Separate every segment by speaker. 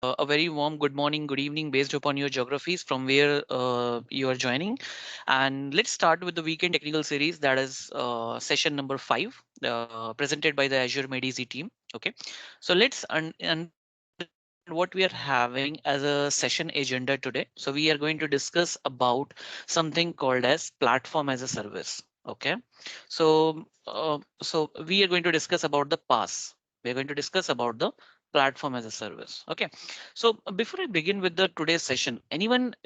Speaker 1: A very warm good morning, good evening based upon your geographies from where you are joining. And let's start with the weekend technical series that is session number 5 presented by the Azure MedEasy team. Okay, so let's understand what we are having as a session agenda today. So we are going to discuss about something called as platform as a service. Okay, so we are going to discuss about the PAAS. We are going to discuss about the platform as a service. Okay, so before I begin with the today's session, anyone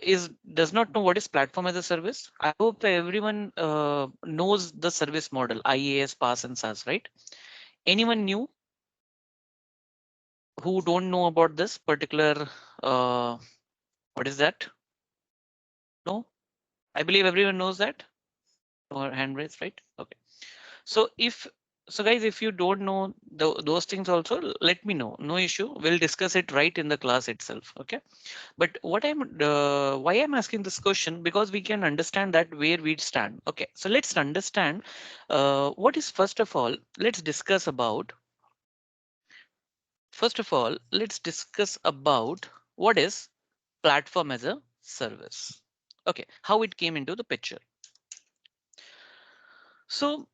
Speaker 1: is does not know what is platform as a service? I hope everyone knows the service model IaaS, PaaS, and SaaS, right? Anyone new who don't know about this particular what is that? No, I believe everyone knows that. Or hand raised, right? Okay. So if so guys, if you don't know those things also, let me know. No issue. We'll discuss it right in the class itself. Okay. But why I'm asking this question, because we can understand that where we stand. Okay, so let's understand what is first of all, let's discuss about what is platform as a service. Okay, how it came into the picture. So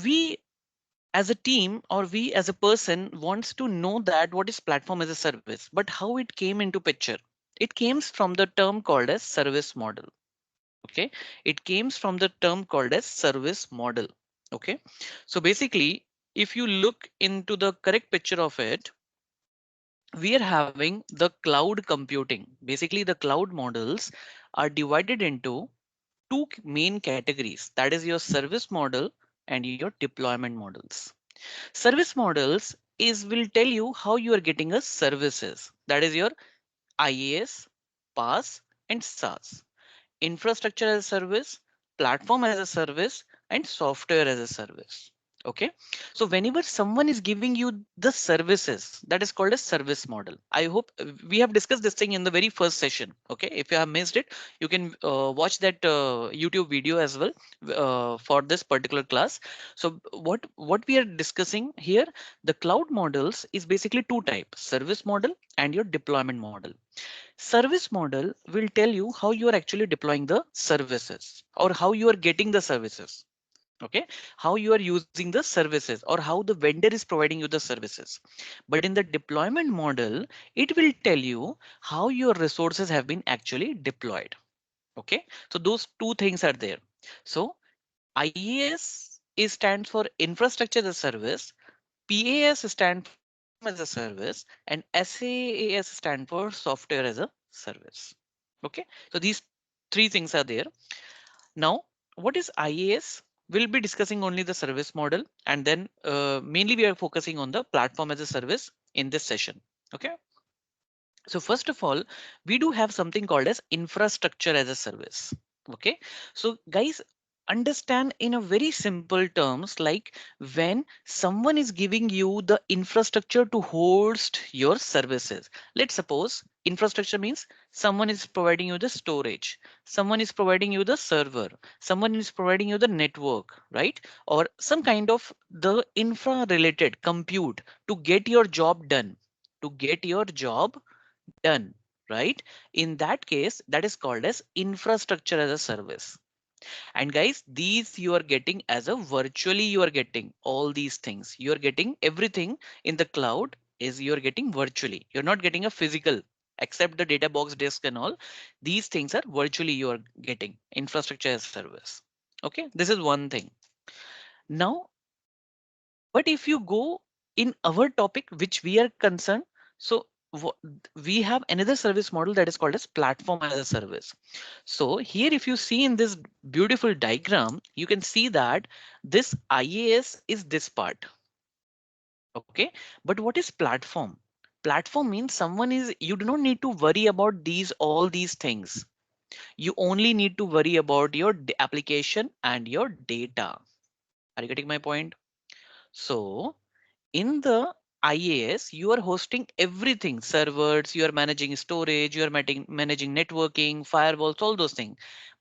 Speaker 1: we as a team or we as a person wants to know that what is platform as a service, but how it came into picture. It came from the term called as service model. Okay, it came from the term called as service model. Okay, so basically if you look into the correct picture of it, we are having the cloud computing. Basically the cloud models are divided into two main categories, that is your service model and your deployment models. Service models is will tell you how you are getting a services, that is your IaaS, PaaS, and SaaS. Infrastructure as a service, platform as a service, and software as a service. Okay, so whenever someone is giving you the services, that is called a service model. I hope we have discussed this thing in the very first session. Okay, if you have missed it, you can watch that YouTube video as well for this particular class. So what we are discussing here, the cloud models is basically two types: service model and your deployment model. Service model will tell you how you are actually deploying the services or how you are getting the services. Okay, how you are using the services or how the vendor is providing you the services. But in the deployment model, it will tell you how your resources have been actually deployed. Okay, so those two things are there. So IaaS is stands for infrastructure as a service, PAS stands for platform as a service, and SaaS stand for software as a service. Okay, so these three things are there. Now, what is IaaS? We'll be discussing only the service model, and then mainly we are focusing on the platform as a service in this session. Okay, so first of all, we do have something called as infrastructure as a service. Okay, so guys, understand in a very simple terms, like when someone is giving you the infrastructure to host your services. Let's suppose infrastructure means someone is providing you the storage, someone is providing you the server, someone is providing you the network, right? Or some kind of the infra related compute to get your job done, to get your job done, right? In that case, that is called as infrastructure as a service. And guys, these you are getting as a virtually, you are getting all these things. You are getting everything in the cloud is you are getting virtually. You're not getting a physical, except the data box disk and all. These things are virtually you are getting infrastructure as a service. Okay, this is one thing. Now, but if you go in our topic, which we are concerned, so wha- we have another service model that is called as platform as a service. So here, if you see in this beautiful diagram, you can see that this IaaS is this part. Okay, but what is platform? Platform means someone is, you do not need to worry about these all these things. You only need to worry about your application and your data. Are you getting my point? So in the IaaS, you are hosting everything, servers, you are managing storage, you are managing networking, firewalls, all those things.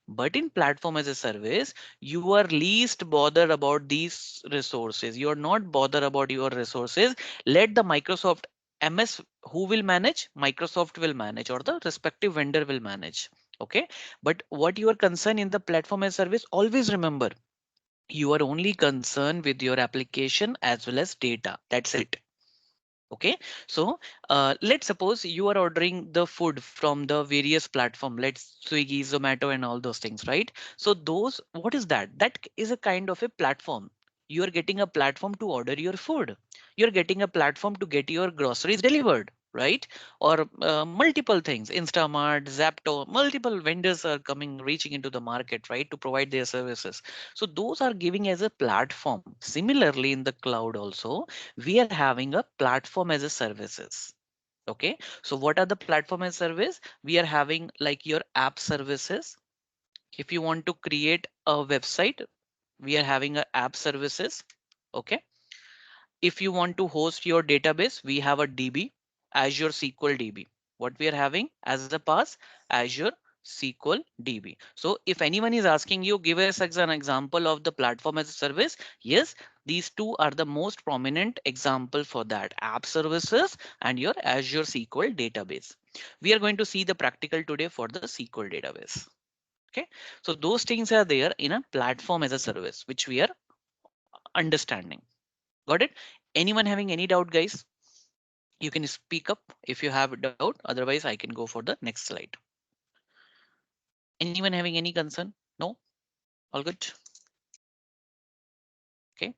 Speaker 1: But in platform as a service, you are least bothered about these resources. You are not bothered about your resources. Let the Microsoft. MS who will manage? Microsoft will manage or the respective vendor will manage. Okay. But what your concern in the platform as service, always remember you are only concerned with your application as well as data. That's it. Okay, so let's suppose you are ordering the food from the various platform, let's Swiggy, Zomato, and all those things, right? So those, what is that? That is a kind of a platform. You are getting a platform to order your food. You're getting a platform to get your groceries delivered, right? Or multiple things, Instamart, Zapto, multiple vendors are coming, reaching into the market, right, to provide their services. So those are giving as a platform. Similarly, in the cloud also, we are having a platform as a services. Okay, so what are the platform as service? We are having like your app services. If you want to create a website, we are having a app services. Okay, if you want to host your database, we have a DB, Azure SQL DB. What we are having as a PAAS, Azure SQL DB. So if anyone is asking you, give us an example of the platform as a service. Yes, these two are the most prominent example for that, app services and your Azure SQL database. We are going to see the practical today for the SQL database. Okay, so those things are there in a platform as a service, which we are understanding. Got it? Anyone having any doubt, guys? You can speak up if you have a doubt. Otherwise, I can go for the next slide. Anyone having any concern? No? All good? Okay.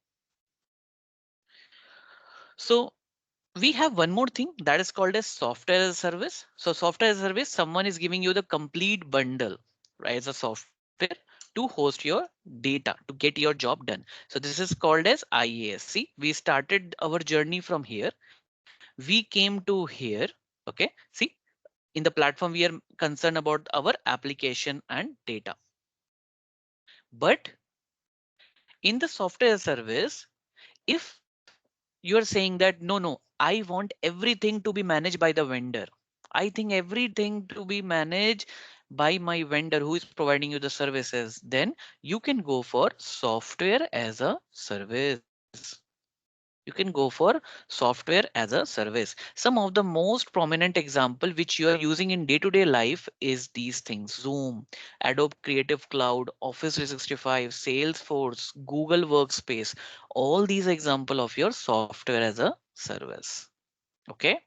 Speaker 1: So we have one more thing that is called as software as a service. So software as a service, someone is giving you the complete bundle, right, as a software to host your data, to get your job done. So this is called as IaaS. See, we started our journey from here. We came to here. Okay. See, in the platform, we are concerned about our application and data. But in the software service, if you are saying that no, I want everything to be managed by the vendor. I think everything to be managed by my vendor who is providing you the services, then you can go for software as a service. You can go for software as a service. Some of the most prominent example which you are using in day-to-day life is these things: Zoom, Adobe Creative Cloud, Office 365, Salesforce, Google Workspace. All these example of your software as a service. Okay.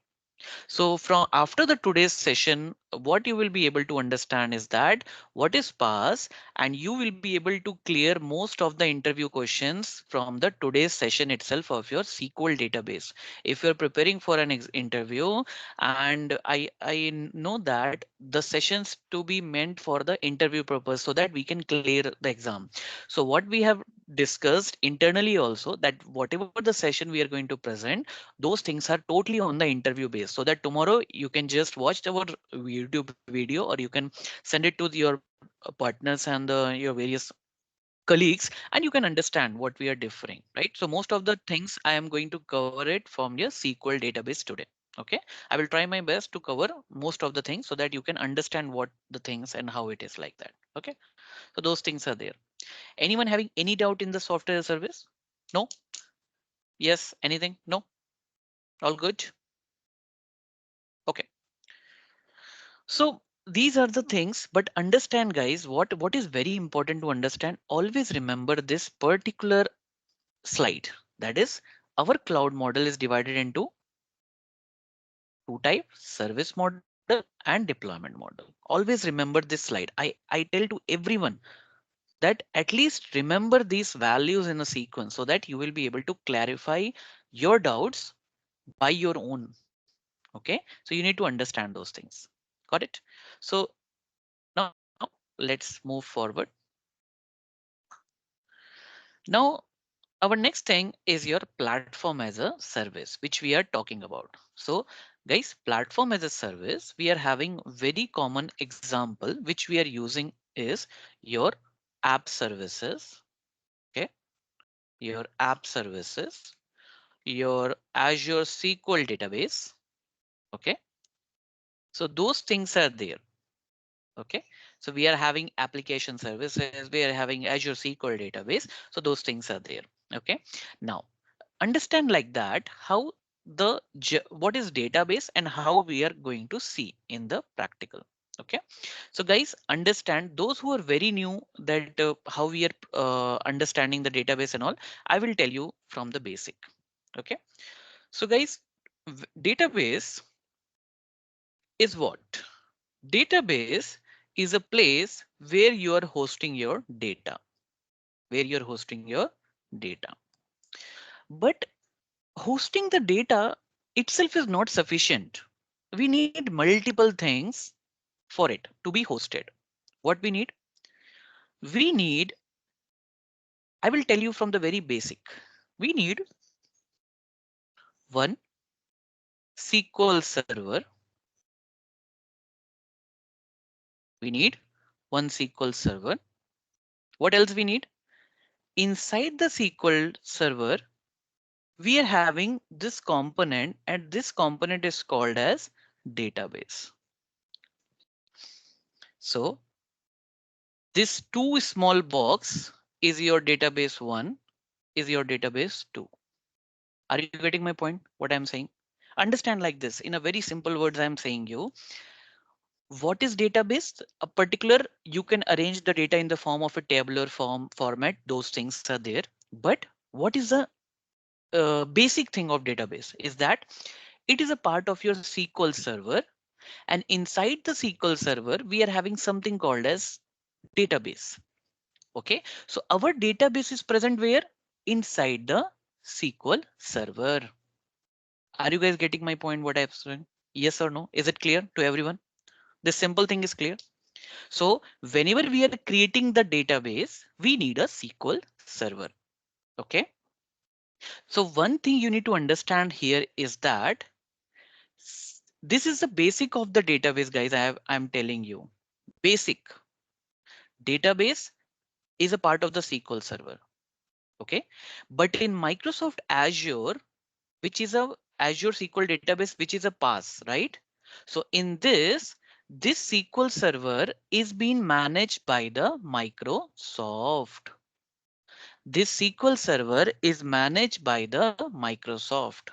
Speaker 1: So from after the today's session, what you will be able to understand is that what is PAAS, and you will be able to clear most of the interview questions from the today's session itself of your SQL database. If you're preparing for an interview, and I know that the sessions to be meant for the interview purpose so that we can clear the exam. So what we have discussed internally also, that whatever the session we are going to present, those things are totally on the interview base, so that tomorrow you can just watch our YouTube video, or you can send it to your partners and your various colleagues, and you can understand what we are differing, right? So most of the things I am going to cover it from your SQL database today. Okay, I will try my best to cover most of the things so that you can understand what the things and how it is like that. Okay, so those things are there. Anyone having any doubt in the software service? No? Yes? Anything? No? All good? Okay. So these are the things, but understand, guys, what is very important to understand. Always remember this particular slide. That is, our cloud model is divided into two types: service model and deployment model. Always remember this slide. I tell to everyone that at least remember these values in a sequence so that you will be able to clarify your doubts by your own. Okay, so you need to understand those things. Got it? So now let's move forward. Now, our next thing is your platform as a service, which we are talking about. So guys, platform as a service, we are having very common example, which we are using is your app services. Okay, your app services, your Azure SQL database. Okay, so those things are there. Okay, so we are having application services, we are having Azure SQL database. So those things are there. Okay, now understand like that how what is database and how we are going to see in the practical. Okay, so guys, understand those who are very new that how we are understanding the database and all. I will tell you from the basic. Okay, so guys, database is what? Database is a place where you are hosting your data, where you're hosting your data. But hosting the data itself is not sufficient. We need multiple things for it to be hosted. What we need? We need, I will tell you from the very basic. We need one SQL server. We need one SQL server. What else we need? Inside the SQL server, we are having this component, and this component is called as database. So this two small box is your database one, is your database two. Are you getting my point? What I'm saying? Understand like this in a very simple words. I'm saying you what is database? A particular you can arrange the data in the form of a tabular format. Those things are there. But what is the basic thing of database is that it is a part of your SQL server, and inside the SQL server we are having something called as database. Okay, so our database is present where? Inside the SQL server. Are you guys getting my point? What I've said? Yes or no? Is it clear to everyone? This simple thing is clear. So whenever we are creating the database, we need a SQL server. Okay. So one thing you need to understand here is that this is the basic of the database, guys. I'm telling you, basic database is a part of the SQL server. Okay. But in Microsoft Azure, which is a Azure SQL database, which is a PAAS, right? So in this SQL server is being managed by the Microsoft. This SQL server is managed by the Microsoft.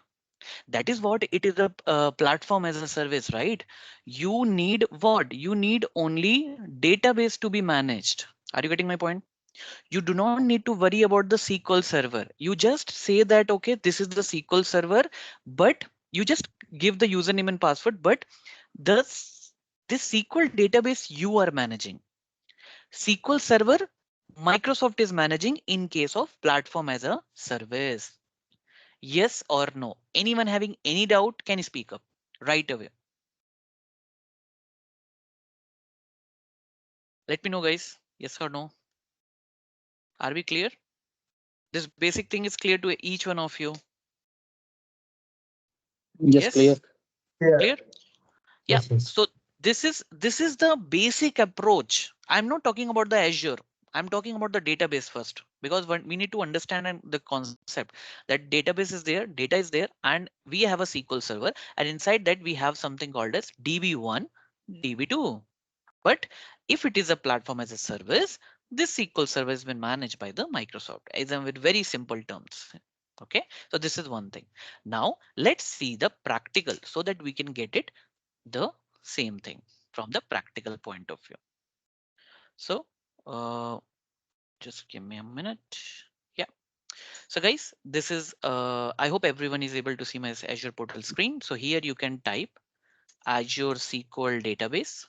Speaker 1: That is what it is, a platform as a service, right? You need what? You need only database to be managed. Are you getting my point? You do not need to worry about the SQL server. You just say that, okay, this is the SQL server, but you just give the username and password, but this SQL database you are managing. SQL server, Microsoft is managing in case of platform as a service. Yes or no? Anyone having any doubt can speak up right away. Let me know, guys. Yes or no? Are we clear? This basic thing is clear to each one of you.
Speaker 2: Yes, clear.
Speaker 1: Yes?
Speaker 3: Yeah.
Speaker 1: Clear? Yeah.
Speaker 3: Yes, yes.
Speaker 1: So this is the basic approach. I'm not talking about the Azure. I'm talking about the database first, because we need to understand the concept that database is there, data is there, and we have a SQL server, and inside that we have something called as DB1, DB2. But if it is a platform as a service, this SQL server has been managed by the Microsoft, as in with very simple terms. Okay, so this is one thing. Now let's see the practical so that we can get it the same thing from the practical point of view. So just give me a minute. Yeah. So guys, this is I hope everyone is able to see my Azure portal screen. So here you can type Azure SQL database.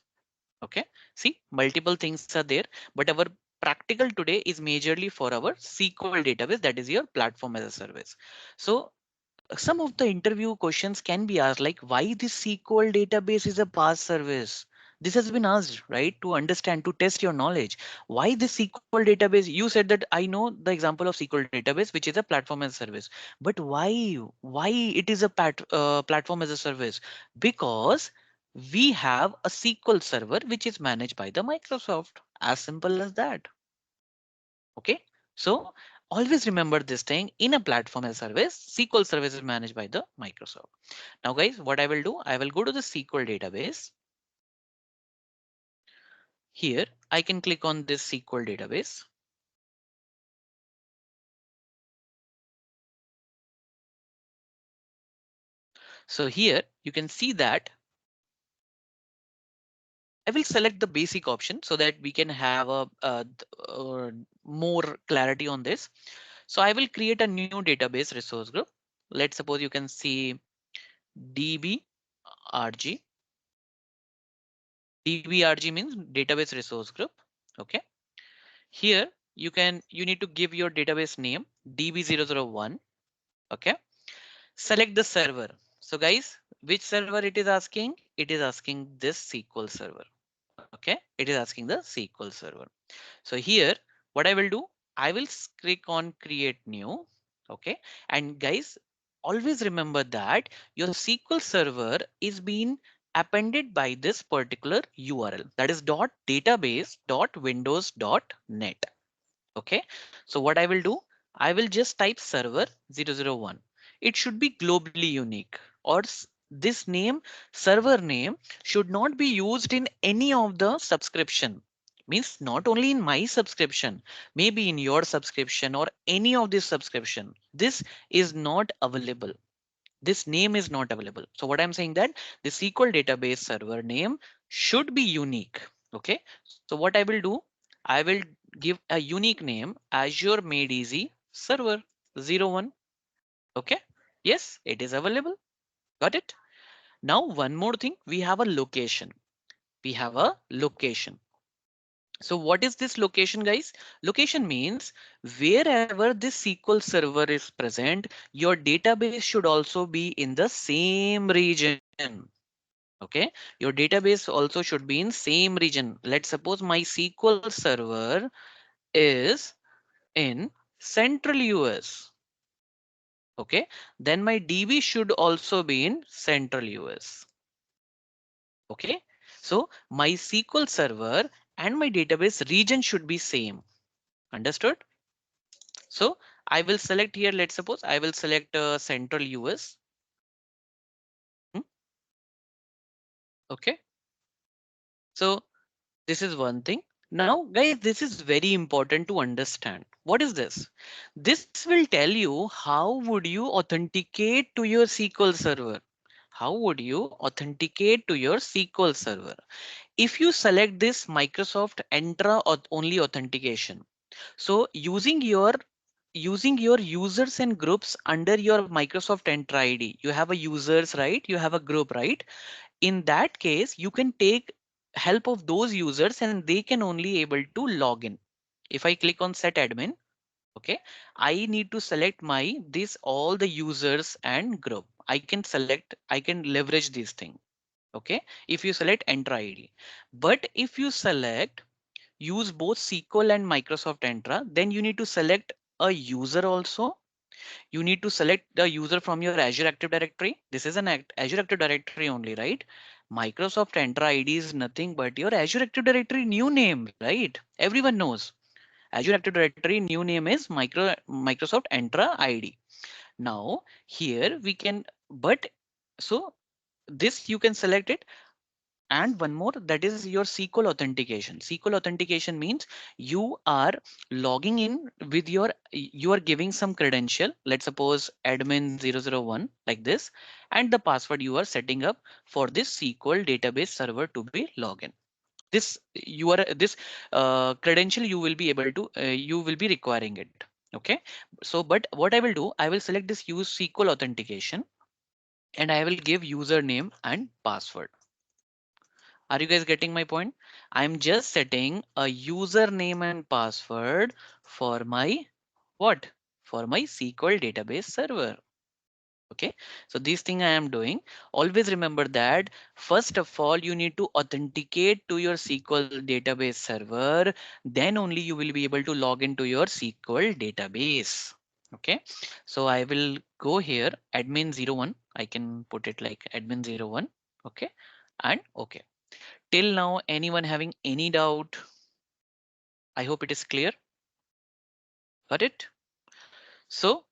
Speaker 1: Okay, see, multiple things are there, but our practical today is majorly for our SQL database, that is your platform as a service. So some of the interview questions can be asked, like why this SQL database is a PaaS service. This has been asked, right, to understand, to test your knowledge. Why this SQL database? You said that I know the example of SQL database, which is a platform as a service. But why it is a platform as a service? Because we have a SQL server which is managed by the Microsoft. As simple as that. Okay, so always remember this thing, in a platform as a service, SQL service is managed by the Microsoft. Now guys, what I will do, I will go to the SQL database. Here I can click on this SQL database. So here you can see that I will select the basic option so that we can have more clarity on this. So I will create a new database resource group. Let's suppose you can see DBRG. DBRG means database resource group. Okay. Here you need to give your database name DB001. Okay. Select the server. So guys, which server it is asking? It is asking this SQL server. Okay. It is asking the SQL server. So here, what I will do, I will click on create new. Okay. And guys, always remember that your SQL server is being appended by this particular URL, that is database.windows.net. Okay. So what I will do, I will just type server 001. It should be globally unique, or this name, server name, should not be used in any of the subscription. Means not only in my subscription, maybe in your subscription or any of this subscription. This is not available. This name is not available. So what I'm saying that the SQL database server name should be unique. Okay. So what I will do, I will give a unique name, Azure Made Easy Server 01. Okay. Yes, it is available. Got it. Now one more thing, we have a location. We have a location. So what is this location, guys? Location means wherever this SQL server is present, your database should also be in the same region. Okay, your database also should be in same region. Let's suppose my SQL server is in Central US. Okay, then my DB should also be in Central US. Okay, so my SQL server and my database region should be same. Understood? So I will select here. Let's suppose I will select Central US. Hmm, okay, so this is one thing. Now, guys, this is very important to understand. What is this? This will tell you how would you authenticate to your SQL server. How would you authenticate to your SQL server? If you select this Microsoft Entra only authentication, so using your users and groups under your Microsoft Entra ID, you have a users, right? You have a group, right? In that case, you can take help of those users and they can only able to log in. If I click on set admin, okay, I need to select my this all the users and group. I can leverage this thing. Okay, if you select enter ID, but if you select use both SQL and Microsoft Entra, then you need to select a user also. You need to select the user from your Azure Active Directory. This is an Azure Active Directory only, right? Microsoft Entra ID is nothing but your Azure Active Directory new name, right? Everyone knows. Azure Active Directory new name is Microsoft Entra ID. Now here we can, but so this you can select it. And one more, that is your SQL authentication. SQL authentication means you are logging in with you are giving some credential. Let's suppose admin 001 like this, and the password you are setting up for this SQL database server to be login. This credential you will be able to you will be requiring it. Okay, so but what I will do, I will select this use SQL authentication and I will give username and password. Are you guys getting my point? I'm just setting a username and password for my what? For my SQL database server. Okay, so this thing I am doing. Always remember that first of all, you need to authenticate to your SQL database server. Then only you will be able to log into your SQL database. Okay, so I will go here admin 01. I can put it like admin 01. Okay, and okay. Till now, anyone having any doubt? I hope it is clear. Got it? So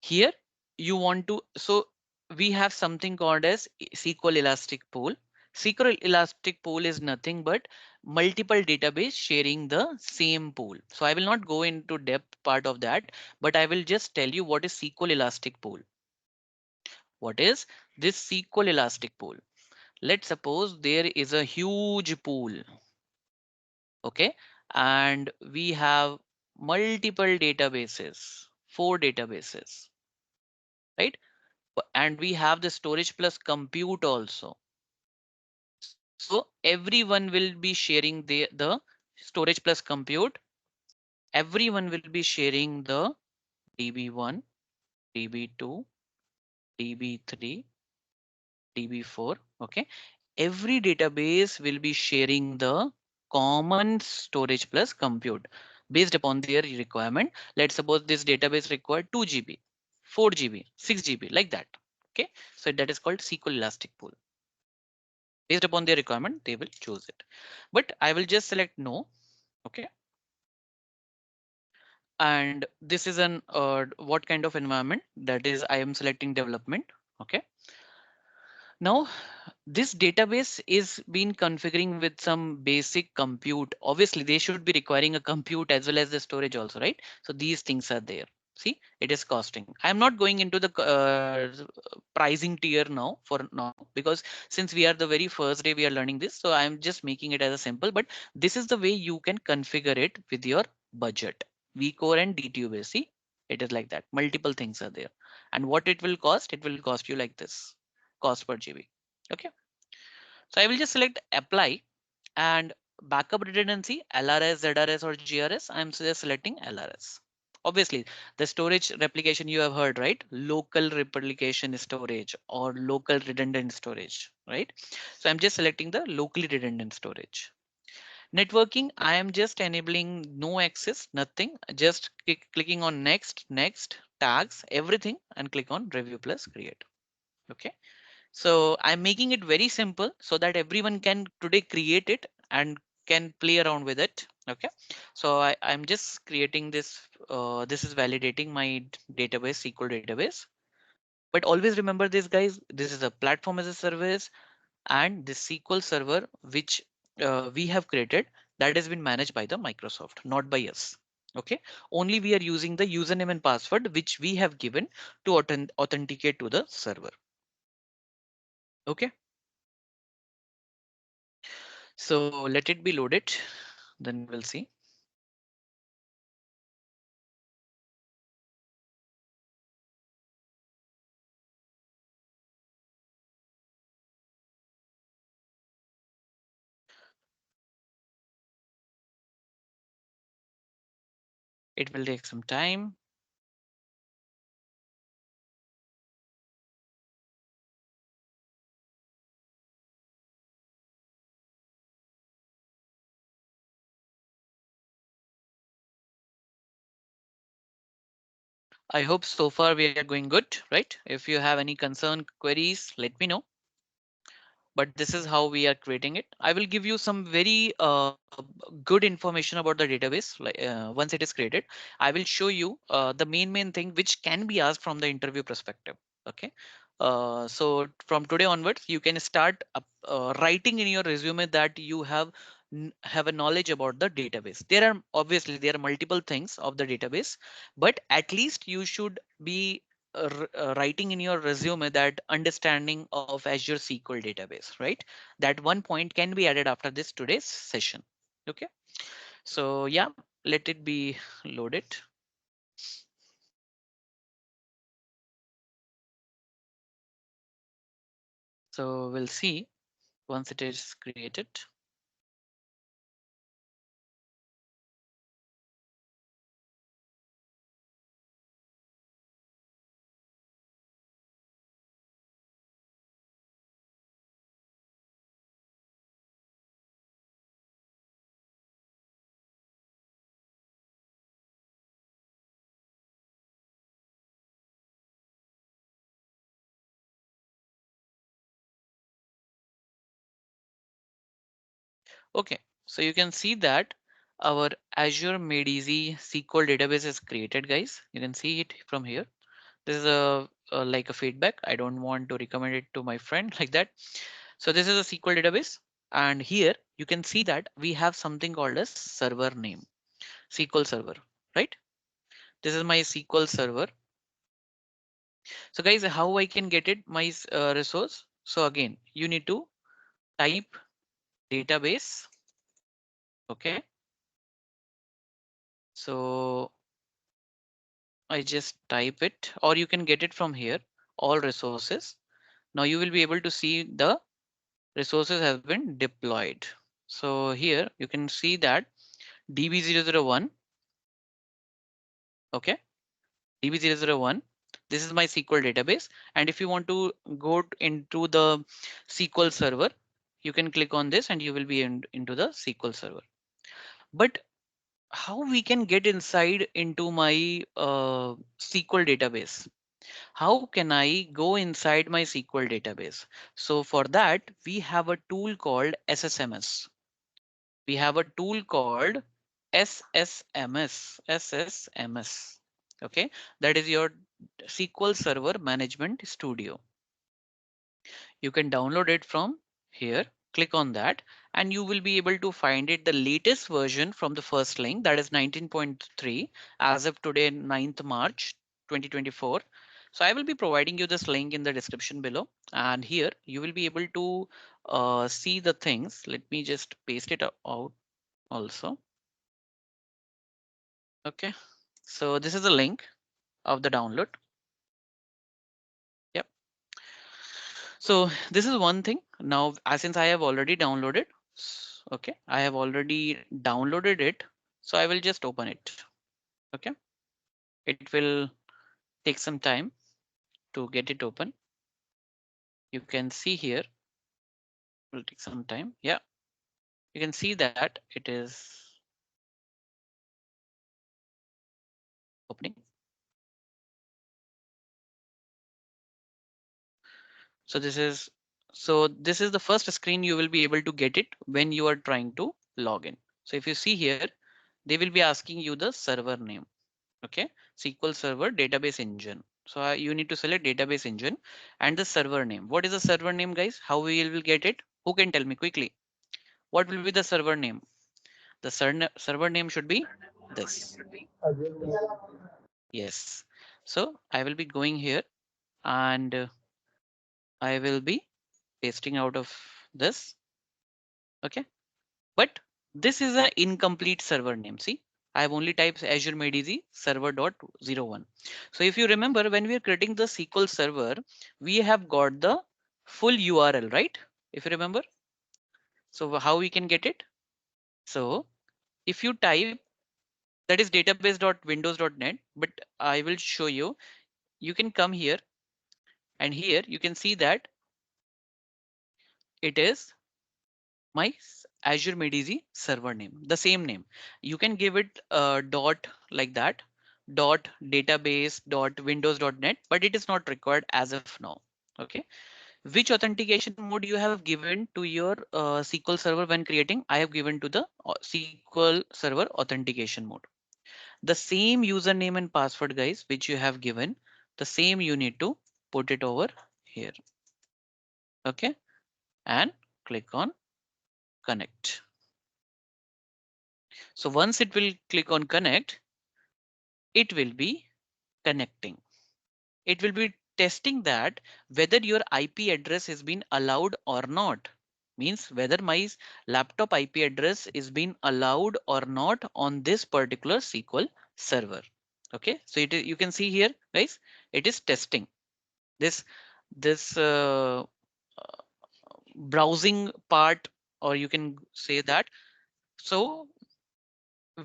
Speaker 1: here you want to, so we have something called as SQL Elastic Pool. SQL Elastic Pool is nothing but multiple database sharing the same pool. So I will not go into depth part of that, but I will just tell you what is SQL Elastic Pool. What is this SQL Elastic pool. Let's suppose there is a huge pool, okay, and we have multiple databases, 4 databases, right? And we have the storage plus compute also. So everyone will be sharing the storage plus compute. Everyone will be sharing the DB1, DB2, DB3, DB4. Okay. Every database will be sharing the common storage plus compute based upon their requirement. Let's suppose this database required 2 GB, 4 GB, 6 GB, like that. Okay. So that is called SQL Elastic Pool. Based upon their requirement, they will choose it. But I will just select no. Okay. And this is an what kind of environment? That is, I am selecting development. Okay. Now this database is being configuring with some basic compute. Obviously, they should be requiring a compute as well as the storage also, right? So these things are there. See, it is costing. I'm not going into the pricing tier now for now, because since we are the very first day we are learning this, so I'm just making it as a simple. But this is the way you can configure it with your budget. vCore and DTU base. See, it is like that. Multiple things are there, and what it will cost? It will cost you like this, cost per GB. Okay. So I will just select apply, and backup redundancy, LRS, ZRS or GRS. I'm just selecting LRS. Obviously, the storage replication you have heard, right? Local replication storage or local redundant storage, right? So I'm just selecting the locally redundant storage. Networking, I am just enabling no access, nothing, just clicking on next, next, tags, everything, and click on review plus create. Okay. So I'm making it very simple so that everyone can today create it and can play around with it. Okay. So I'm just creating this. This is validating my database, SQL database. But always remember this, guys. This is a platform as a service, and this SQL server which we have created, that has been managed by the Microsoft, not by us. Okay. Only we are using the username and password which we have given to authenticate to the server. Okay. So let it be loaded, then we'll see. It will take some time. I hope so far we are going good, right? If you have any concern, queries, let me know. But this is how we are creating it. I will give you some very good information about the database. Like once it is created, I will show you the main thing which can be asked from the interview perspective. Okay. So from today onwards, you can start writing in your resume that you have a knowledge about the database. There are multiple things of the database, but at least you should be writing in your resume that understanding of Azure SQL database, right? That one point can be added after this today's session. Okay. So yeah, let it be loaded. So we'll see once it is created. Okay, so you can see that our Azure Made Easy SQL database is created, guys. You can see it from here. This is a like a feedback. I don't want to recommend it to my friend like that. So this is a SQL database, and here you can see that we have something called as server name, SQL server, right? This is my SQL server. So guys, how I can get it, my resource? So again, you need to type database. Okay. So I just type it, or you can get it from here, all resources. Now you will be able to see the resources have been deployed. So here you can see that DB001. Okay. DB001. This is my SQL database. And if you want to go into the SQL server, you can click on this and you will be into the SQL server. But how we can get inside into my SQL database? How can I go inside my SQL database? So for that, we have a tool called SSMS. We have a tool called SSMS. Okay, that is your SQL Server Management Studio. You can download it from here. Click on that and you will be able to find it the latest version from the first link, that is 19.3 as of today 9th March 2024. So I will be providing you this link in the description below, and here you will be able to see the things. Let me just paste it out also. Okay, so this is the link of the download. Yep. So this is one thing. Now, since I have already downloaded, okay, I have already downloaded it. So I will just open it. Okay, it will take some time to get it open. You can see here, will take some time. Yeah, you can see that it is opening. So this is the first screen you will be able to get it when you are trying to log in. So if you see here, they will be asking you the server name. Okay, SQL Server Database Engine. So you need to select database engine and the server name. What is the server name, guys? How we will get it? Who can tell me quickly? What will be the server name? The server name should be this. Yes. So I will be going here and I will be pasting out of this. Okay. But this is an incomplete server name. See, I have only typed Azure MediZ server.01. So if you remember, when we are creating the SQL server, we have got the full URL, right? If you remember, so how we can get it? So if you type, that is database.windows.net, but I will show you. You can come here and here you can see that it is my Azure MediZ server name, the same name. You can give it dot like that, dot database dot windows.net, but it is not required as of now. Okay. Which authentication mode you have given to your SQL server when creating? I have given to the SQL server authentication mode. The same username and password, guys, which you have given, the same you need to put it over here. Okay. And click on connect. So once it will click on connect, it will be connecting. It will be testing that whether your IP address has been allowed or not. Means whether my laptop IP address is being allowed or not on this particular SQL server. Okay, so you can see here, guys, it is testing this browsing part, or you can say that. So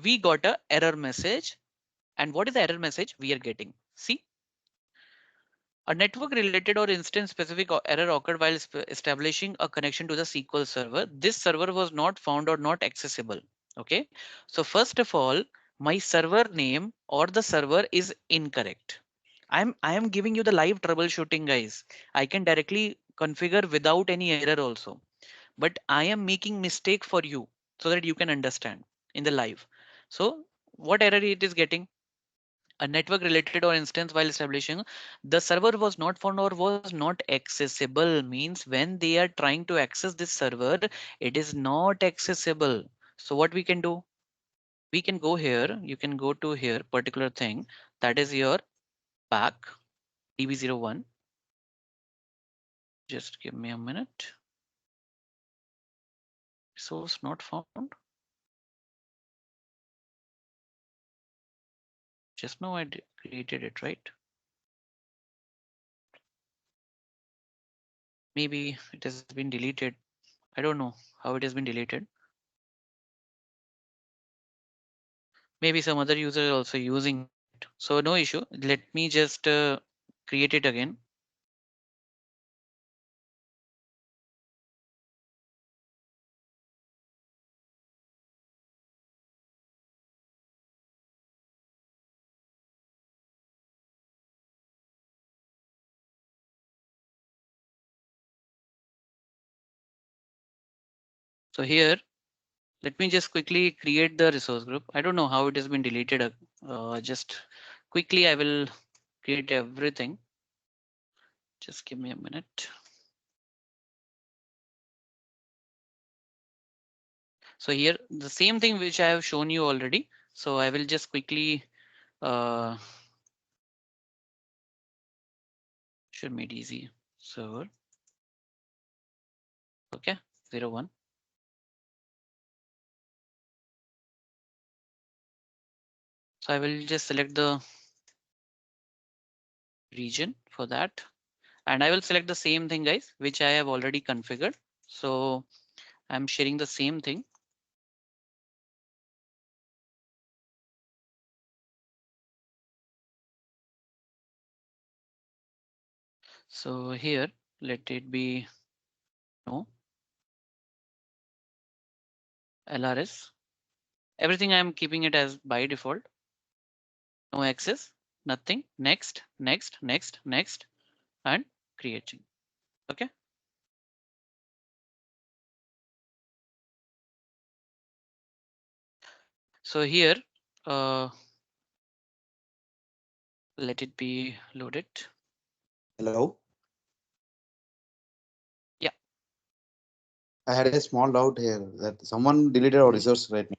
Speaker 1: we got a error message. And what is the error message we are getting? See, a network related or instance specific error occurred while establishing a connection to the SQL server. This server was not found or not accessible. Okay. So first of all, my server name or the server is incorrect. I am giving you the live troubleshooting, guys. I can directly configure without any error also, but I am making mistake for you so that you can understand in the live. So what error it is getting? A network related or instance while establishing the server was not found or was not accessible, means when they are trying to access this server, it is not accessible. So what we can do, we can go here, you can go to here particular thing, that is your back. DB01. Just give me a minute. Source not found. Just now I created it, right? Maybe it has been deleted. I don't know how it has been deleted. Maybe some other user is also using it. So no issue. Let me just create it again. So here, let me just quickly create the resource group. I don't know how it has been deleted. Just quickly, I will create everything. Just give me a minute. So here, the same thing which I have shown you already. So I will just quickly should make it easy. Server. Okay, 01. So I will just select the region for that. And I will select the same thing, guys, which I have already configured. So I'm sharing the same thing. So here, let it be no LRS. Everything I'm keeping it as by default. No access, nothing. Next, next, next, next, and creating. Okay. So here, uh, let it be loaded.
Speaker 2: Hello.
Speaker 1: Yeah.
Speaker 2: I had a small doubt here that someone deleted our resource right now.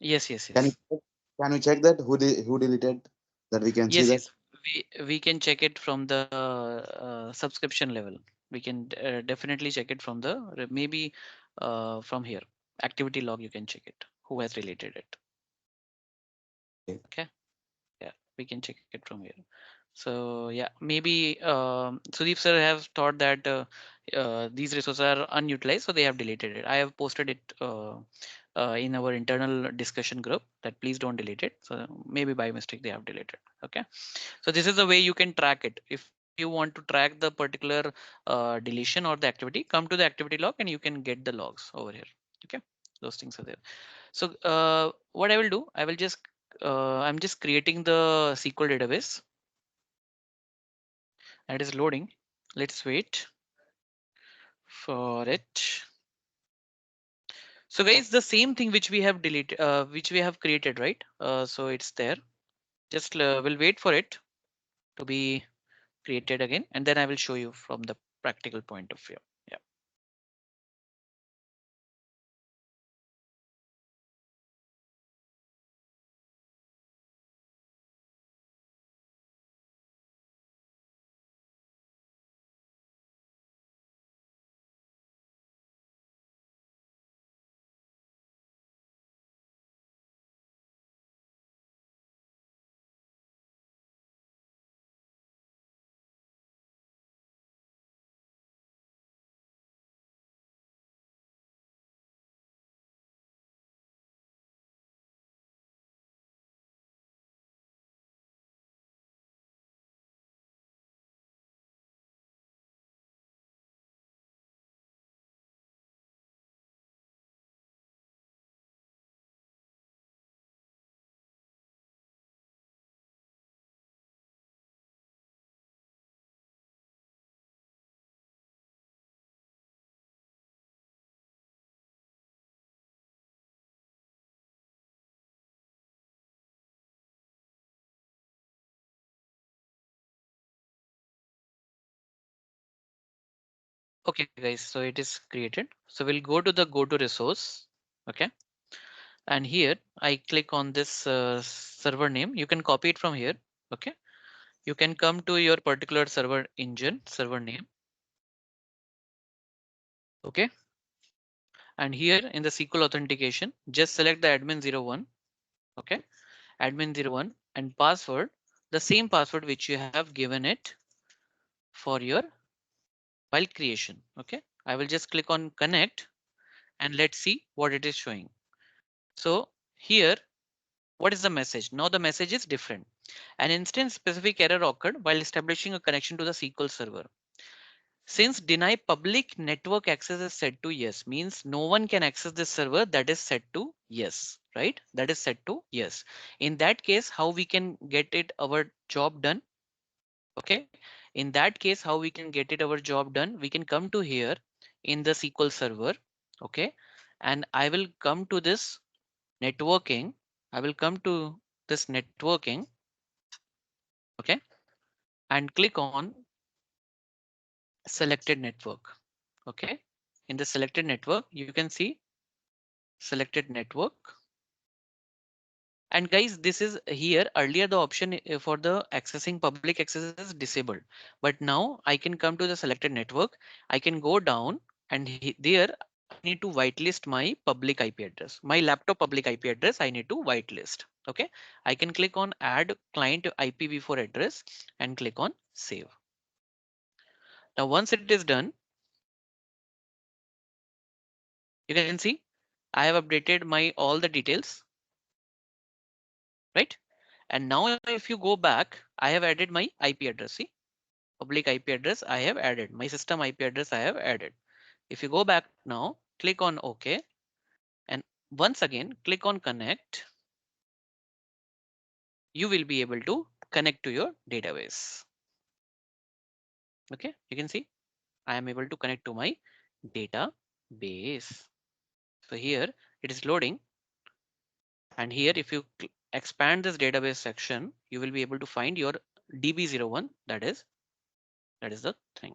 Speaker 1: Yes, yes,
Speaker 2: Can you
Speaker 1: yes.
Speaker 2: can we check that who deleted that we can see
Speaker 1: Yes,
Speaker 2: that?
Speaker 1: yes. We can check it from the subscription level. We can definitely check it from the maybe from here activity log. You can check it. Who has related it?
Speaker 2: Okay.
Speaker 1: Okay. Yeah, we can check it from here. So yeah, maybe Sudeep sir have thought that these resources are unutilized, so they have deleted it. I have posted it in our internal discussion group that please don't delete it. So maybe by mistake they have deleted. Okay. So this is the way you can track it. If you want to track the particular deletion or the activity, come to the activity log and you can get the logs over here. Okay, those things are there. So what I will do, I'm just creating the SQL database and it is loading. Let's wait for it. So guys, the same thing which we have deleted, which we have created, right? So it's there. Just we'll wait for it to be created again, and then I will show you from the practical point of view. Yeah. Okay, guys, so it is created. So we'll go to the go to resource. Okay. And here I click on this server name. You can copy it from here. Okay. You can come to your particular server engine, server name. Okay. And here in the SQL authentication, just select the admin 01. Okay. Admin 01 and password, the same password which you have given it for your file creation. Okay. I will just click on connect and let's see what it is showing. So here, what is the message? Now the message is different. An instance specific error occurred while establishing a connection to the SQL server. Since deny public network access is set to yes, means no one can access this server, that is set to yes, right? That is set to yes. In that case, how we can get it our job done? Okay. In that case, how we can get it our job done? We can come to here in the SQL server. Okay. And I will come to this networking. I will come to this networking. Okay. And click on selected network. Okay. In the selected network, you can see selected network. And guys, this is here earlier the option for the accessing public access is disabled. But now I can come to the selected network. I can go down and there I need to whitelist my public IP address, my laptop public IP address. I need to whitelist. OK, I can click on add client IPv4 address and click on save. Now, once it is done, you can see I have updated my all the details, right? And now if you go back, I have added my IP address. See, public IP address I have added, my system IP address I have added. If you go back now, click on OK. And once again, click on connect. You will be able to connect to your database. OK, you can see I am able to connect to my database. So here it is loading. And here if you expand this database section, you will be able to find your DB01. That is the thing.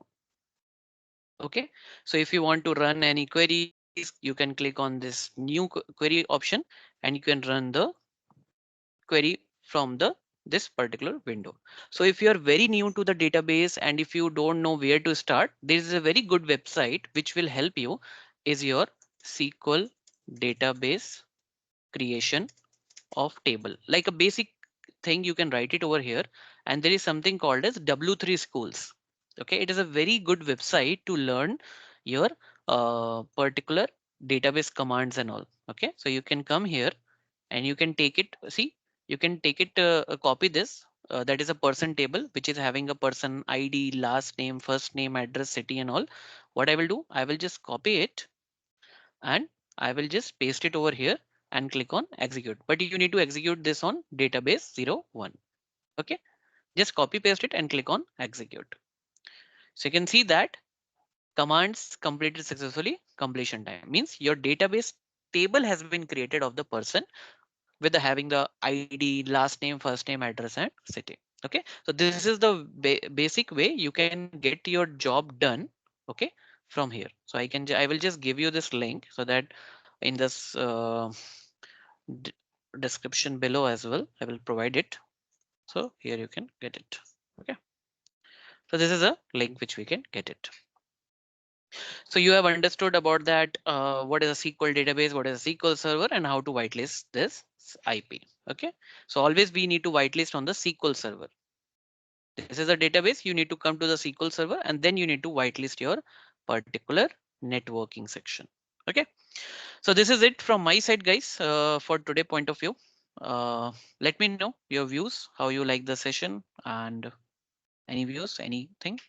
Speaker 1: OK, so if you want to run any queries, you can click on this new query option and you can run the query from the this particular window. So if you are very new to the database and if you don't know where to start, there is a very good website which will help you is your SQL database creation of table. Like a basic thing, you can write it over here. And there is something called as W3 schools. Okay, it is a very good website to learn your particular database commands and all. Okay, so you can come here and you can take it. See, you can take it, copy this. That is a person table which is having a person ID, last name, first name, address, city and all. What I will do, I will just copy it and I will just paste it over here and click on execute. But you need to execute this on database 01. Okay, just copy paste it and click on execute. So you can see that commands completed successfully. Completion time means your database table has been created of the person with the having the ID, last name, first name, address, and city. Okay, so this is the basic way you can get your job done. Okay, from here. So I will just give you this link so that in this description below as well, I will provide it. So here you can get it. Okay, so this is a link which we can get it. So you have understood about that. What is a SQL database? What is a SQL server and how to whitelist this IP. Okay, so always we need to whitelist on the SQL server. This is a database. You need to come to the SQL server and then you need to whitelist your particular networking section. Okay, so this is it from my side, guys, for today point of view. Let me know your views, how you like the session and any views, anything.